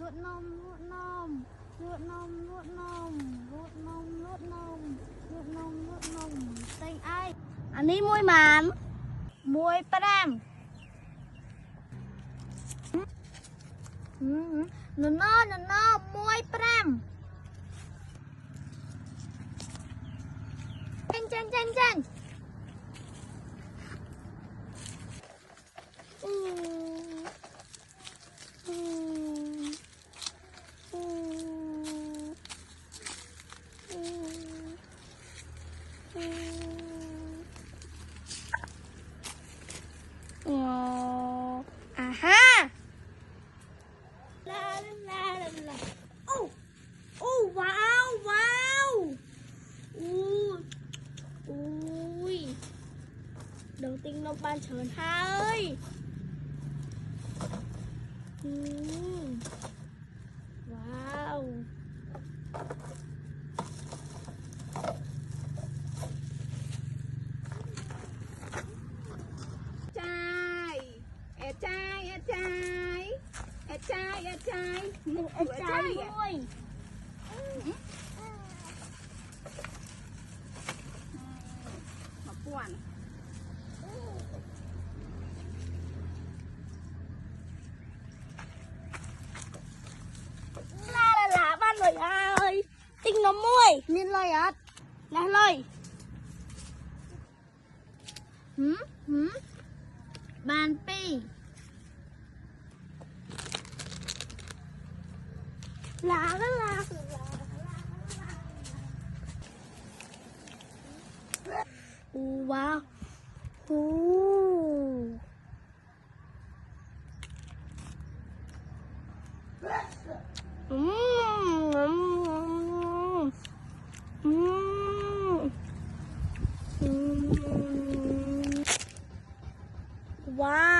nuốt nôm nuốt nôm nuốt nôm nuốt nôm nuốt nôm nuốt nôm nuốt nôm nuốt nôm xanh ai anh đi môi màn môi pram nó môi pram chân aha la la la wow ui đầu tiên nó ban trơn hai wow trai vui mà buồn là ban rồi ơi tinh nó môi nên lời á là lời ban pi là wow wow